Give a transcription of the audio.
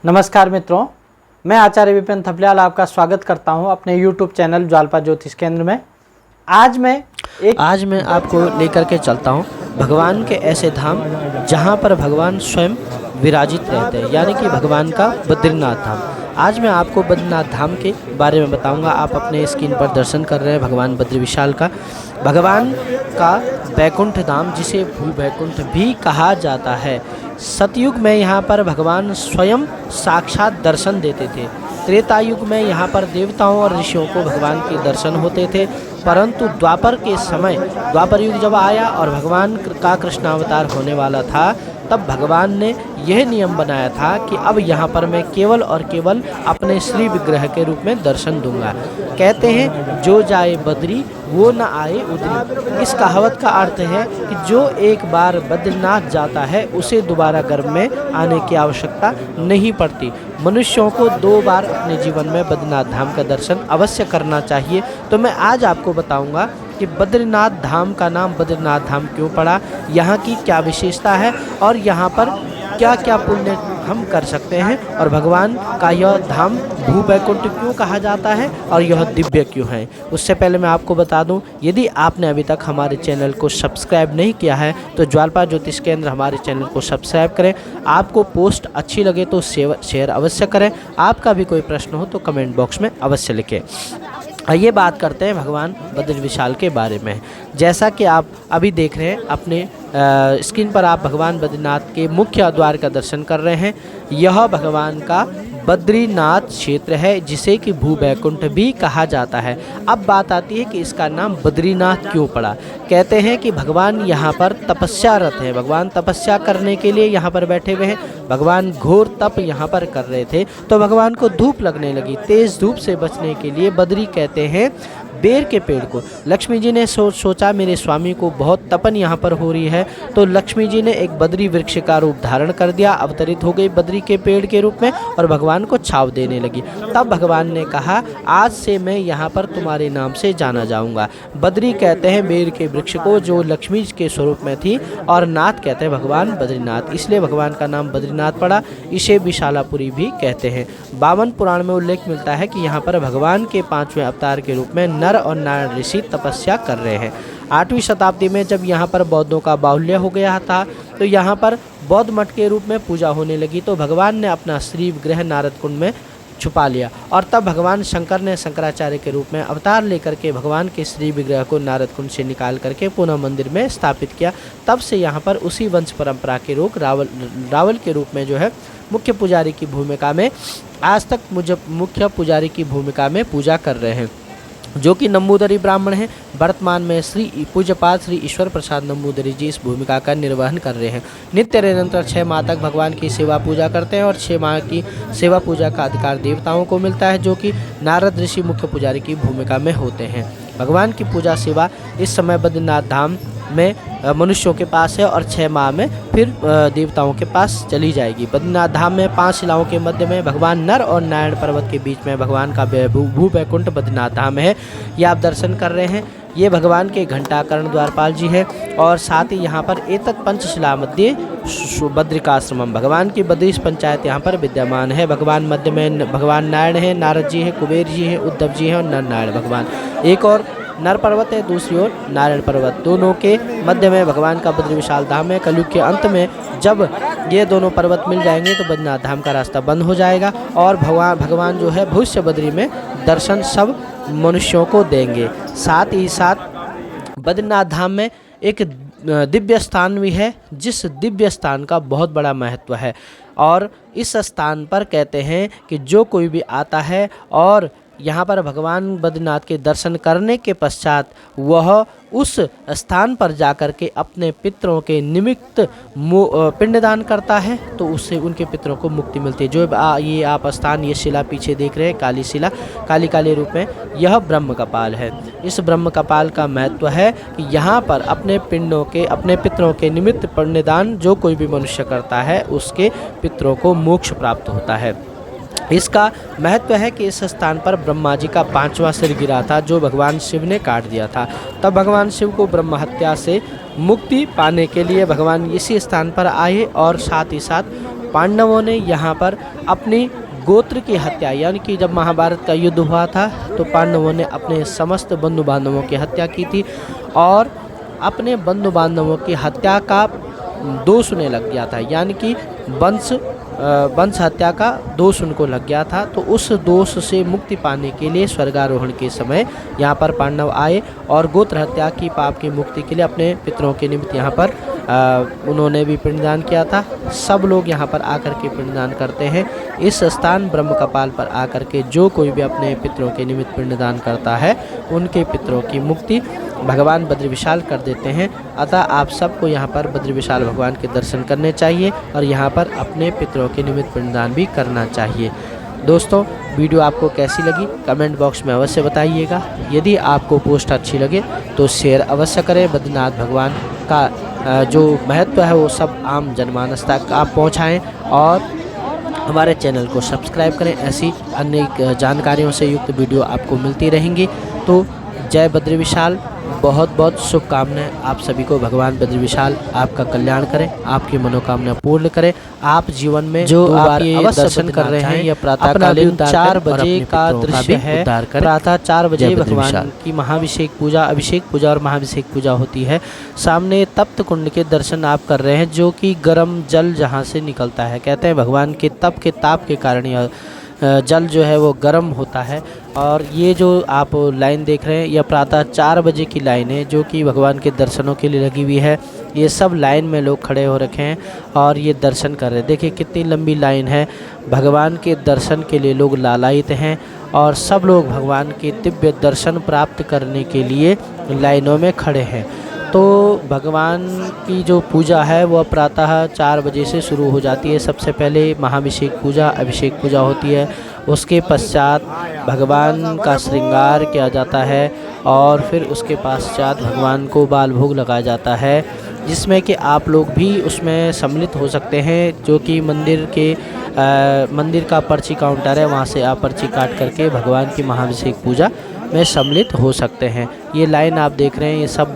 नमस्कार मित्रों, मैं आचार्य विपिन थपलियाल आपका स्वागत करता हूं अपने YouTube चैनल ज्वालपा ज्योतिष केंद्र में। आज मैं आपको लेकर के चलता हूं भगवान के ऐसे धाम जहां पर भगवान स्वयं विराजित रहते हैं, यानी कि भगवान का बद्रीनाथ धाम। आज मैं आपको बद्रीनाथ धाम के बारे में बताऊंगा। आप अपने स्क्रीन पर दर्शन कर रहे हैं भगवान बद्री विशाल का। भगवान का बैकुंठ धाम, जिसे भू बैकुंठ भी कहा जाता है। सतयुग में यहाँ पर भगवान स्वयं साक्षात दर्शन देते थे। त्रेता युग में यहाँ पर देवताओं और ऋषियों को भगवान के दर्शन होते थे, परंतु द्वापर के समय, द्वापर युग जब आया और भगवान का कृष्णावतार होने वाला था, तब भगवान ने यह नियम बनाया था कि अब यहाँ पर मैं केवल और केवल अपने श्री विग्रह के रूप में दर्शन दूंगा। कहते हैं जो जाए बद्री वो न आए उदरी। इस कहावत का अर्थ है कि जो एक बार बद्रीनाथ जाता है उसे दोबारा गर्भ में आने की आवश्यकता नहीं पड़ती। मनुष्यों को 2 बार अपने जीवन में बद्रीनाथ धाम का दर्शन अवश्य करना चाहिए। तो मैं आज आपको बताऊंगा कि बद्रीनाथ धाम का नाम बद्रीनाथ धाम क्यों पड़ा, यहाँ की क्या विशेषता है और यहाँ पर क्या क्या पुण्य हम कर सकते हैं, और भगवान का यह धाम भू बैकुंठ क्यों कहा जाता है और यह दिव्य क्यों है। उससे पहले मैं आपको बता दूं, यदि आपने अभी तक हमारे चैनल को सब्सक्राइब नहीं किया है तो ज्वालपा ज्योतिष केंद्र हमारे चैनल को सब्सक्राइब करें। आपको पोस्ट अच्छी लगे तो शेयर अवश्य करें। आपका भी कोई प्रश्न हो तो कमेंट बॉक्स में अवश्य लिखें। आइए बात करते हैं भगवान बद्री विशाल के बारे में। जैसा कि आप अभी देख रहे हैं अपने स्क्रीन पर, आप भगवान बद्रीनाथ के मुख्य द्वार का दर्शन कर रहे हैं। यह भगवान का बद्रीनाथ क्षेत्र है, जिसे कि भू बैकुंठ भी कहा जाता है। अब बात आती है कि इसका नाम बद्रीनाथ क्यों पड़ा। कहते हैं कि भगवान यहाँ पर तपस्यारत है। भगवान तपस्या करने के लिए यहाँ पर बैठे हुए हैं। भगवान घोर तप यहाँ पर कर रहे थे, तो भगवान को धूप लगने लगी। तेज धूप से बचने के लिए बद्री कहते हैं बेर के पेड़ को। लक्ष्मी जी ने सोचा मेरे स्वामी को बहुत तपन यहाँ पर हो रही है, तो लक्ष्मी जी ने एक बद्री वृक्ष का रूप धारण कर दिया, अवतरित हो गई बद्री के पेड़ के रूप में और भगवान को छाव देने लगी। तब भगवान ने कहा आज से मैं यहाँ पर तुम्हारे नाम से जाना जाऊँगा। बद्री कहते हैं बेर के वृक्ष को, जो लक्ष्मी जी के स्वरूप में थी, और नाथ कहते हैं भगवान बद्रीनाथ, इसलिए भगवान का नाम बद्रीनाथ पड़ा। इसे विशालापुरी भी कहते हैं। 52 पुराण में उल्लेख मिलता है कि यहाँ पर भगवान के 5वें अवतार के रूप में नर और नारायण ऋषि तपस्या कर रहे हैं। 8वीं शताब्दी में जब यहाँ पर बौद्धों का बाहुल्य हो गया था, तो यहाँ पर बौद्ध मठ के रूप में पूजा होने लगी, तो भगवान ने अपना श्री विग्रह नारद कुंड में छुपा लिया, और तब भगवान शंकर ने शंकराचार्य के रूप में अवतार लेकर के भगवान के श्री विग्रह को नारद कुंड से निकाल करके पुनः मंदिर में स्थापित किया। तब से यहाँ पर उसी वंश परंपरा के लोग रावल के रूप में जो है मुख्य पुजारी की भूमिका में आज तक मुख्य पुजारी की भूमिका में पूजा कर रहे हैं, जो कि नंबूदरी ब्राह्मण हैं। वर्तमान में श्री पूज्यपाद श्री ईश्वर प्रसाद नंबूदरी जी इस भूमिका का निर्वहन कर रहे हैं। नित्य निरंतर 6 माह तक भगवान की सेवा पूजा करते हैं, और 6 माह की सेवा पूजा का अधिकार देवताओं को मिलता है, जो कि नारद ऋषि मुख्य पुजारी की भूमिका में होते हैं। भगवान की पूजा सेवा इस समय बद्रीनाथ धाम में मनुष्यों के पास है, और 6 माह में फिर देवताओं के पास चली जाएगी। बद्रीनाथ धाम में 5 शिलाओं के मध्य में भगवान नर और नारायण पर्वत के बीच में भगवान का भू बैकुंठ बद्रीनाथ धाम है। ये आप दर्शन कर रहे हैं। ये भगवान के घंटाकर्ण द्वारपाल जी है, और साथ ही यहाँ पर एतत् पंचशिला मध्य बद्रिकाश्रमम, भगवान की बद्रीश पंचायत यहाँ पर विद्यमान है। भगवान मध्य में भगवान नारायण है, नारद जी है, कुबेर जी है, उद्धव जी है और नर नारायण भगवान। एक और नर पर्वत है, दूसरी ओर नारायण पर्वत। दोनों के मध्य में भगवान का बद्री विशाल धाम है। कलयुग के अंत में जब ये दोनों पर्वत मिल जाएंगे तो बद्रीनाथ धाम का रास्ता बंद हो जाएगा, और भगवान जो है भविष्य बद्री में दर्शन सब मनुष्यों को देंगे। साथ ही साथ बद्रीनाथ धाम में एक दिव्य स्थान भी है, जिस दिव्य स्थान का बहुत बड़ा महत्व है, और इस स्थान पर कहते हैं कि जो कोई भी आता है और यहाँ पर भगवान बद्रीनाथ के दर्शन करने के पश्चात वह उस स्थान पर जाकर के अपने पितरों के निमित्त पिंडदान करता है, तो उससे उनके पितरों को मुक्ति मिलती है। जो ये आप स्थान, ये शिला पीछे देख रहे हैं, काली शिला, काली रूप में, यह ब्रह्म कपाल है। इस ब्रह्म कपाल का महत्व है कि यहाँ पर अपने पितरों के निमित्त पिंडदान जो कोई भी मनुष्य करता है उसके पितरों को मोक्ष प्राप्त होता है। इसका महत्व है कि इस स्थान पर ब्रह्मा जी का 5वां सिर गिरा था, जो भगवान शिव ने काट दिया था। तब भगवान शिव को ब्रह्म हत्या से मुक्ति पाने के लिए भगवान इसी स्थान पर आए, और साथ ही साथ पांडवों ने यहाँ पर अपनी गोत्र की हत्या, यानी कि जब महाभारत का युद्ध हुआ था तो पांडवों ने अपने समस्त बंधु बांधवों की हत्या की थी और अपने बंधु बांधवों की हत्या का दोष उन्हें लग गया था, यानी कि वंश हत्या का दोष उनको लग गया था। तो उस दोष से मुक्ति पाने के लिए स्वर्गारोहण के समय यहाँ पर पांडव आए और गोत्र हत्या की पाप की मुक्ति के लिए अपने पितरों के निमित्त यहाँ पर उन्होंने भी पिंडदान किया था। सब लोग यहाँ पर आकर के पिंडदान करते हैं। इस स्थान ब्रह्म कपाल पर आकर के जो कोई भी अपने पितरों के निमित्त पिंडदान करता है उनके पितरों की मुक्ति भगवान बद्री विशाल कर देते हैं। अतः आप सबको यहाँ पर बद्री विशाल भगवान के दर्शन करने चाहिए और यहाँ पर अपने पितरों के निमित्त पिंडदान भी करना चाहिए। दोस्तों, वीडियो आपको कैसी लगी कमेंट बॉक्स में अवश्य बताइएगा। यदि आपको पोस्ट अच्छी लगे तो शेयर अवश्य करें। बद्रीनाथ भगवान का जो महत्व है वो सब आम जनमानस तक आप पहुँचाएँ और हमारे चैनल को सब्सक्राइब करें। ऐसी अन्य जानकारियों से युक्त वीडियो आपको मिलती रहेंगी। तो जय बद्री विशाल, बहुत बहुत शुभकामनाएं आप सभी को। भगवान बद्री विशाल आपका कल्याण करें, आपकी मनोकामना पूर्ण करें। आप जीवन में जो आप ये दर्शन कर रहे हैं, यह प्रातःकालीन 4 बजे का दृश्य है। प्रातः 4 बजे भगवान की महाभिषेक पूजा, अभिषेक पूजा और महाभिषेक पूजा होती है। सामने तप्त कुंड के दर्शन आप कर रहे हैं, जो कि गर्म जल जहाँ से निकलता है। कहते हैं भगवान के तप के ताप के कारण यह जल जो है वो गर्म होता है। और ये जो आप लाइन देख रहे हैं यह प्रातः 4 बजे की लाइन है, जो कि भगवान के दर्शनों के लिए लगी हुई है। ये सब लाइन में लोग खड़े हो रखे हैं और ये दर्शन कर रहे हैं। देखिए कितनी लंबी लाइन है। भगवान के दर्शन के लिए लोग लालायित हैं और सब लोग भगवान के दिव्य दर्शन प्राप्त करने के लिए लाइनों में खड़े हैं। तो भगवान की जो पूजा है वह प्रातः 4 बजे से शुरू हो जाती है। सबसे पहले महाभिषेक पूजा, अभिषेक पूजा होती है। उसके पश्चात भगवान का श्रृंगार किया जाता है और फिर उसके पश्चात भगवान को बाल भोग लगाया जाता है, जिसमें कि आप लोग भी उसमें सम्मिलित हो सकते हैं। जो कि मंदिर का पर्ची काउंटर है, वहाँ से आप पर्ची काट करके भगवान की महाभिषेक पूजा में सम्मिलित हो सकते हैं। ये लाइन आप देख रहे हैं, ये सब